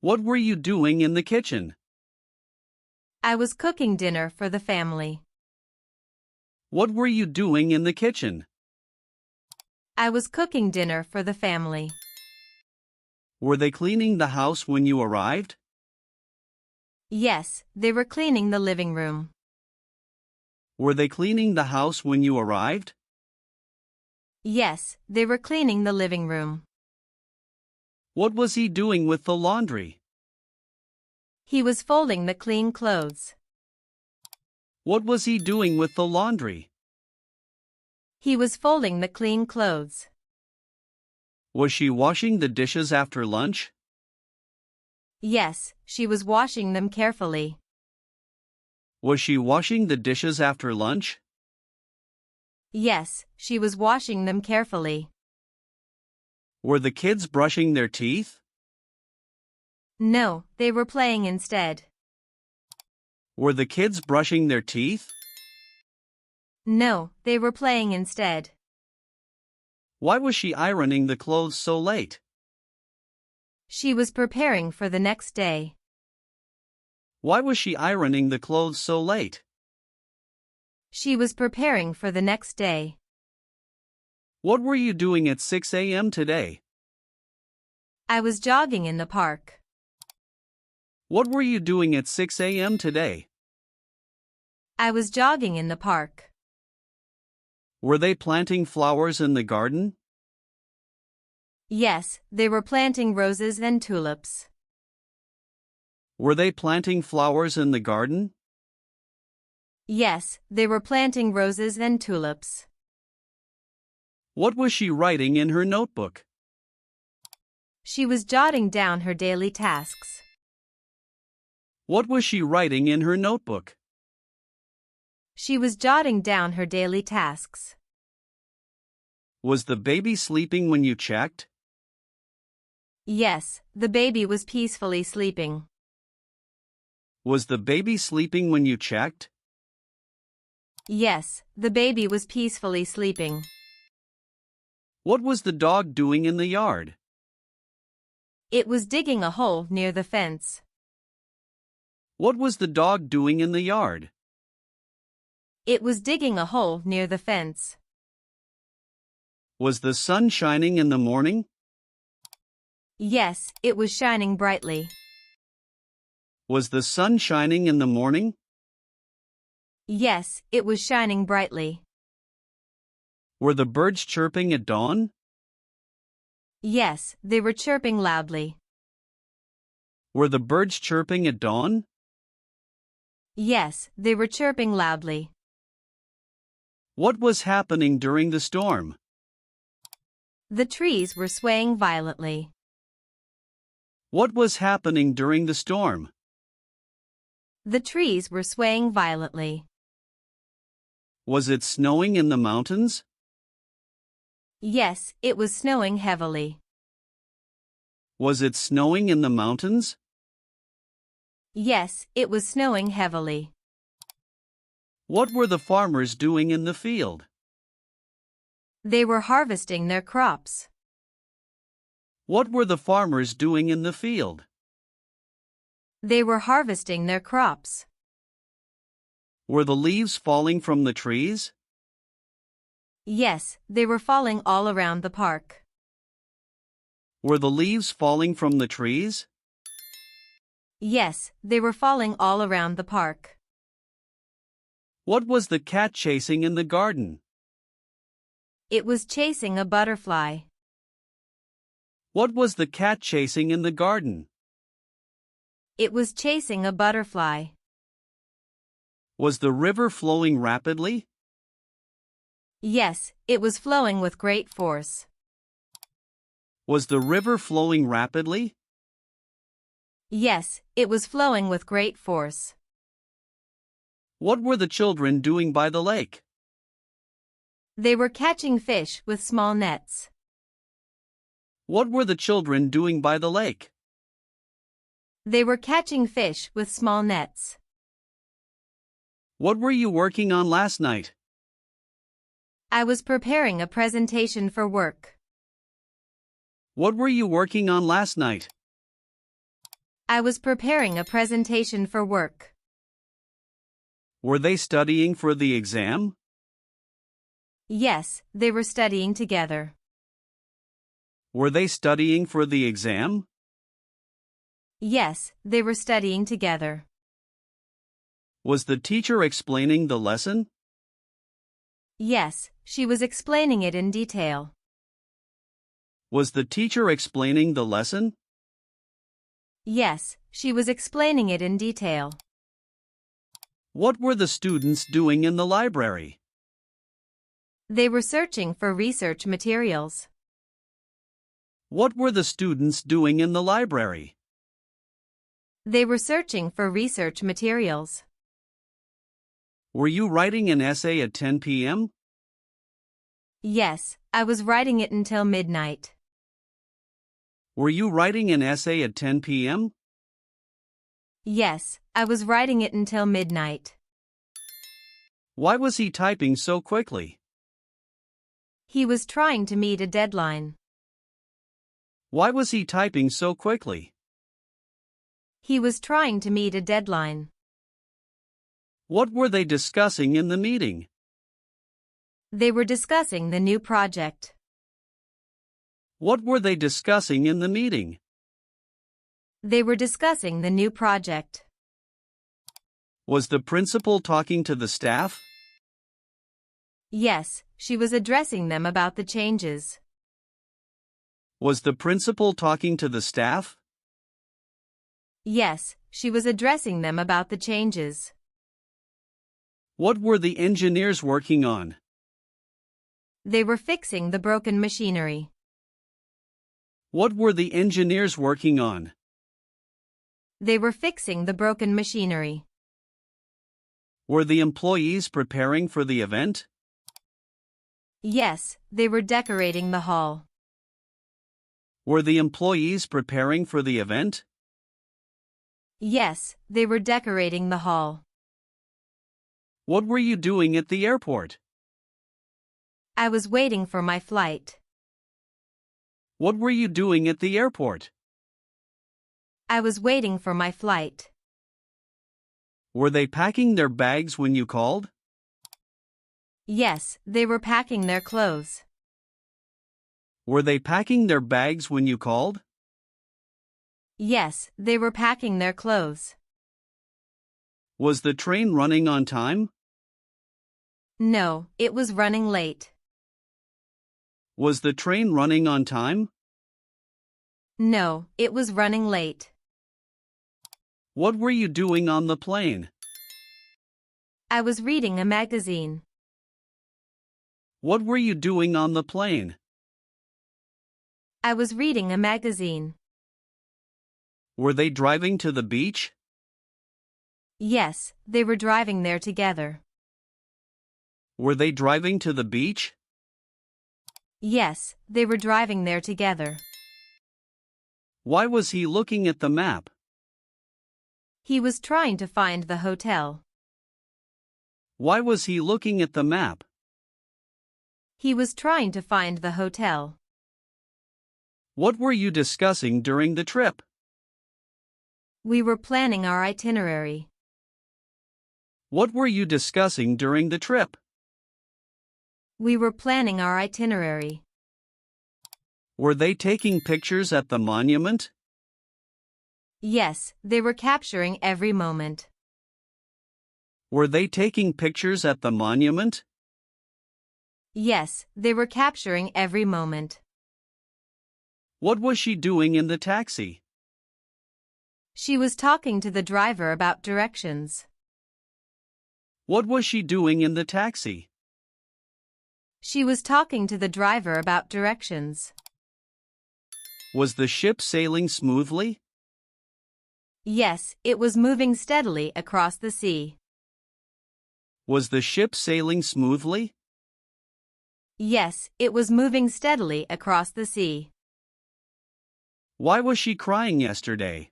What were you doing in the kitchen? I was cooking dinner for the family. What were you doing in the kitchen? I was cooking dinner for the family. Were they cleaning the house when you arrived? Yes, they were cleaning the living room. Were they cleaning the house when you arrived? Yes, they were cleaning the living room. What was he doing with the laundry? He was folding the clean clothes. What was he doing with the laundry? He was folding the clean clothes. Was she washing the dishes after lunch? Yes, she was washing them carefully. Was she washing the dishes after lunch? Yes, she was washing them carefully. Were the kids brushing their teeth? No, they were playing instead. Were the kids brushing their teeth? No, they were playing instead. Why was she ironing the clothes so late? She was preparing for the next day. Why was she ironing the clothes so late? She was preparing for the next day. What were you doing at 6 a.m. today? I was jogging in the park. What were you doing at 6 a.m. today? I was jogging in the park. Were they planting flowers in the garden? Yes, they were planting roses and tulips. Were they planting flowers in the garden? Yes, they were planting roses and tulips. What was she writing in her notebook? She was jotting down her daily tasks. What was she writing in her notebook? She was jotting down her daily tasks. Was the baby sleeping when you checked? Yes, the baby was peacefully sleeping. Was the baby sleeping when you checked? Yes, the baby was peacefully sleeping. What was the dog doing in the yard? It was digging a hole near the fence. What was the dog doing in the yard? It was digging a hole near the fence. Was the sun shining in the morning? Yes, it was shining brightly. Was the sun shining in the morning? Yes, it was shining brightly. Were the birds chirping at dawn? Yes, they were chirping loudly. Were the birds chirping at dawn? Yes, they were chirping loudly. What was happening during the storm? The trees were swaying violently. What was happening during the storm? The trees were swaying violently. Was it snowing in the mountains? Yes, it was snowing heavily. Was it snowing in the mountains? Yes, it was snowing heavily. What were the farmers doing in the field? They were harvesting their crops. What were the farmers doing in the field? They were harvesting their crops. Were the leaves falling from the trees? Yes, they were falling all around the park. Were the leaves falling from the trees? Yes, they were falling all around the park. What was the cat chasing in the garden? It was chasing a butterfly. What was the cat chasing in the garden? It was chasing a butterfly. Was the river flowing rapidly? Yes, it was flowing with great force. Was the river flowing rapidly? Yes, it was flowing with great force. What were the children doing by the lake? They were catching fish with small nets. What were the children doing by the lake? They were catching fish with small nets. What were you working on last night? I was preparing a presentation for work. What were you working on last night? I was preparing a presentation for work. Were they studying for the exam? Yes, they were studying together. Were they studying for the exam? Yes, they were studying together. Was the teacher explaining the lesson? Yes, she was explaining it in detail. Was the teacher explaining the lesson? Yes, she was explaining it in detail. What were the students doing in the library? They were searching for research materials. What were the students doing in the library? They were searching for research materials. Were you writing an essay at 10 p.m.? Yes, I was writing it until midnight. Were you writing an essay at 10 p.m.? Yes, I was writing it until midnight. Why was he typing so quickly? He was trying to meet a deadline. Why was he typing so quickly? He was trying to meet a deadline. What were they discussing in the meeting? They were discussing the new project. What were they discussing in the meeting? They were discussing the new project. Was the principal talking to the staff? Yes, she was addressing them about the changes. Was the principal talking to the staff? Yes, she was addressing them about the changes. What were the engineers working on? They were fixing the broken machinery. What were the engineers working on? They were fixing the broken machinery. Were the employees preparing for the event? Yes, they were decorating the hall. Were the employees preparing for the event? Yes, they were decorating the hall. What were you doing at the airport? I was waiting for my flight. What were you doing at the airport? I was waiting for my flight. Were they packing their bags when you called? Yes, they were packing their clothes. Were they packing their bags when you called? Yes, they were packing their clothes. Was the train running on time? No, it was running late. Was the train running on time? No, it was running late. What were you doing on the plane? I was reading a magazine. What were you doing on the plane? I was reading a magazine. Were they driving to the beach? Yes, they were driving there together. Were they driving to the beach? Yes, they were driving there together. Why was he looking at the map? He was trying to find the hotel. Why was he looking at the map? He was trying to find the hotel. What were you discussing during the trip? We were planning our itinerary. What were you discussing during the trip? We were planning our itinerary. Were they taking pictures at the monument? Yes, they were capturing every moment. Were they taking pictures at the monument? Yes, they were capturing every moment. What was she doing in the taxi? She was talking to the driver about directions. What was she doing in the taxi? She was talking to the driver about directions. Was the ship sailing smoothly? Yes, it was moving steadily across the sea. Was the ship sailing smoothly? Yes, it was moving steadily across the sea. Why was she crying yesterday?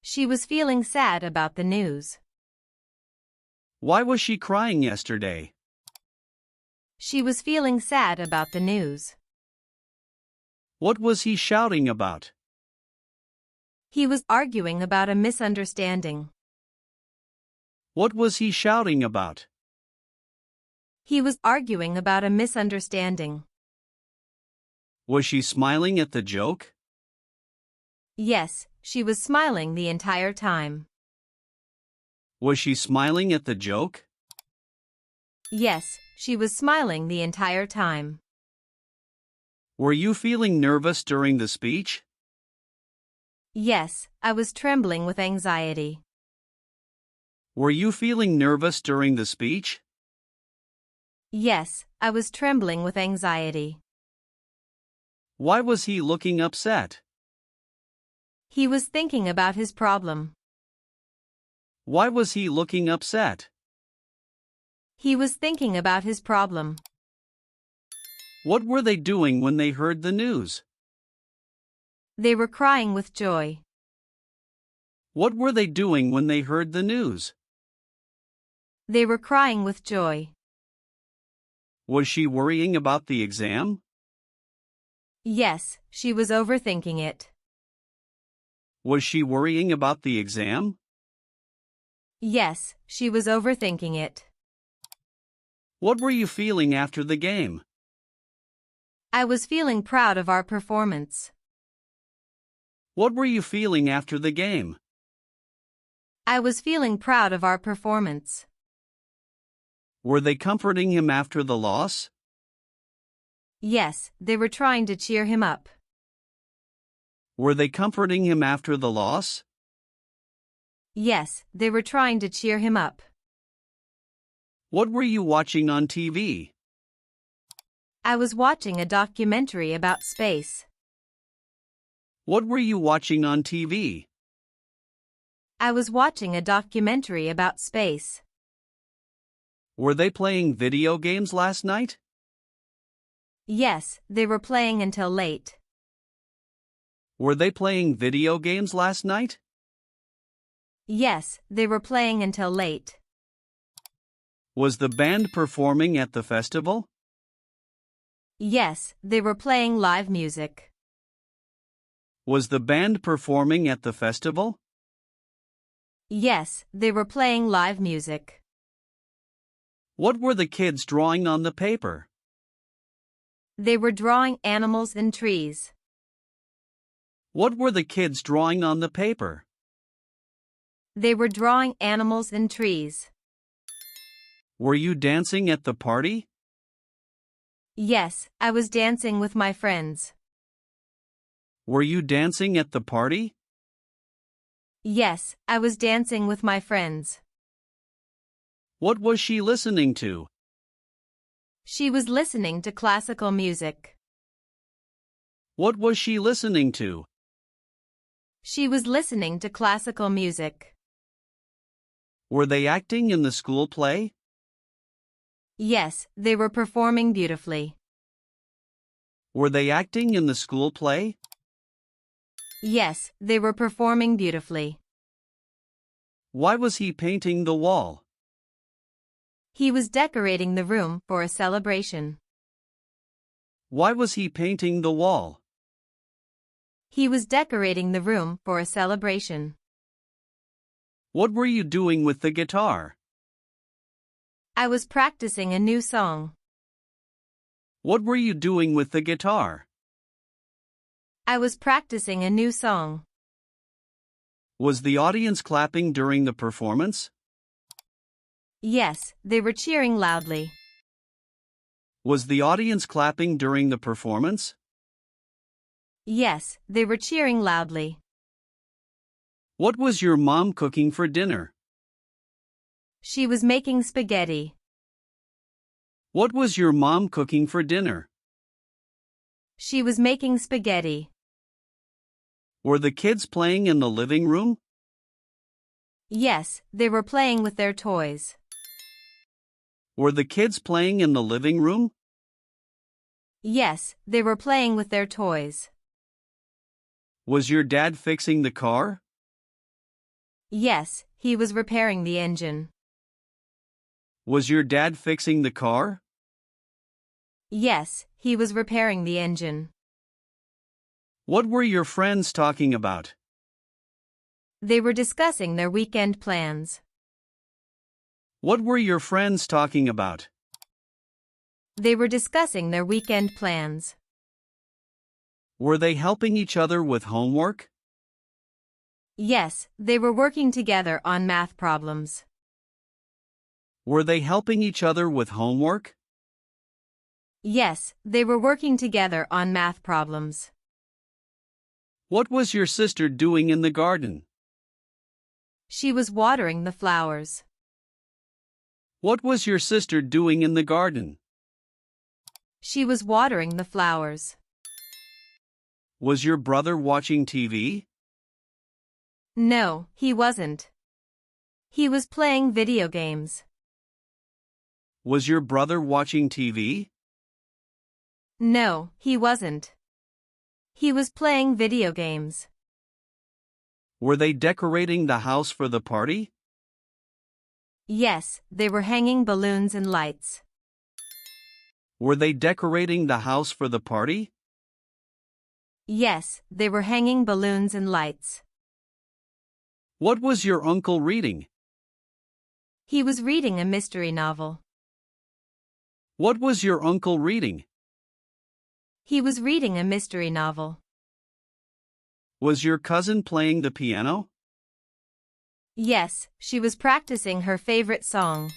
She was feeling sad about the news. Why was she crying yesterday? She was feeling sad about the news. What was he shouting about? He was arguing about a misunderstanding. What was he shouting about? He was arguing about a misunderstanding. Was she smiling at the joke? Yes, she was smiling the entire time. Was she smiling at the joke? Yes, she was smiling the entire time. Were you feeling nervous during the speech? Yes, I was trembling with anxiety. Were you feeling nervous during the speech? Yes, I was trembling with anxiety. Why was he looking upset? He was thinking about his problem. Why was he looking upset? He was thinking about his problem. What were they doing when they heard the news? They were crying with joy. What were they doing when they heard the news? They were crying with joy. Was she worrying about the exam? Yes, she was overthinking it. Was she worrying about the exam? Yes, she was overthinking it. What were you feeling after the game? I was feeling proud of our performance. What were you feeling after the game? I was feeling proud of our performance. Were they comforting him after the loss? Yes, they were trying to cheer him up. Were they comforting him after the loss? Yes, they were trying to cheer him up. What were you watching on TV? I was watching a documentary about space. What were you watching on TV? I was watching a documentary about space. Were they playing video games last night? Yes, they were playing until late. Were they playing video games last night? Yes, they were playing until late. Was the band performing at the festival? Yes, they were playing live music. Was the band performing at the festival? Yes, they were playing live music. What were the kids drawing on the paper? They were drawing animals and trees. What were the kids drawing on the paper? They were drawing animals and trees. Were you dancing at the party? Yes, I was dancing with my friends. Were you dancing at the party? Yes, I was dancing with my friends. What was she listening to? She was listening to classical music. What was she listening to? She was listening to classical music. Were they acting in the school play? Yes, they were performing beautifully. Were they acting in the school play? Yes, they were performing beautifully. Why was he painting the wall? He was decorating the room for a celebration. Why was he painting the wall? He was decorating the room for a celebration. What were you doing with the guitar? I was practicing a new song. What were you doing with the guitar? I was practicing a new song. Was the audience clapping during the performance? Yes, they were cheering loudly. Was the audience clapping during the performance? Yes, they were cheering loudly. What was your mom cooking for dinner? She was making spaghetti. What was your mom cooking for dinner? She was making spaghetti. Were the kids playing in the living room? Yes, they were playing with their toys. Were the kids playing in the living room? Yes, they were playing with their toys. Was your dad fixing the car? Yes, he was repairing the engine. Was your dad fixing the car? Yes, he was repairing the engine. What were your friends talking about? They were discussing their weekend plans. What were your friends talking about? They were discussing their weekend plans. Were they helping each other with homework? Yes, they were working together on math problems. Were they helping each other with homework? Yes, they were working together on math problems. What was your sister doing in the garden? She was watering the flowers. What was your sister doing in the garden? She was watering the flowers. Was your brother watching TV? No, he wasn't. He was playing video games. Was your brother watching TV? No, he wasn't. He was playing video games. Were they decorating the house for the party? Yes, they were hanging balloons and lights. Were they decorating the house for the party? Yes, they were hanging balloons and lights. What was your uncle reading? He was reading a mystery novel. What was your uncle reading? He was reading a mystery novel. Was your cousin playing the piano? Yes, she was practicing her favorite song.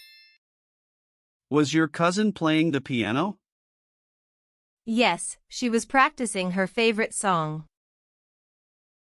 Was your cousin playing the piano? Yes, she was practicing her favorite song.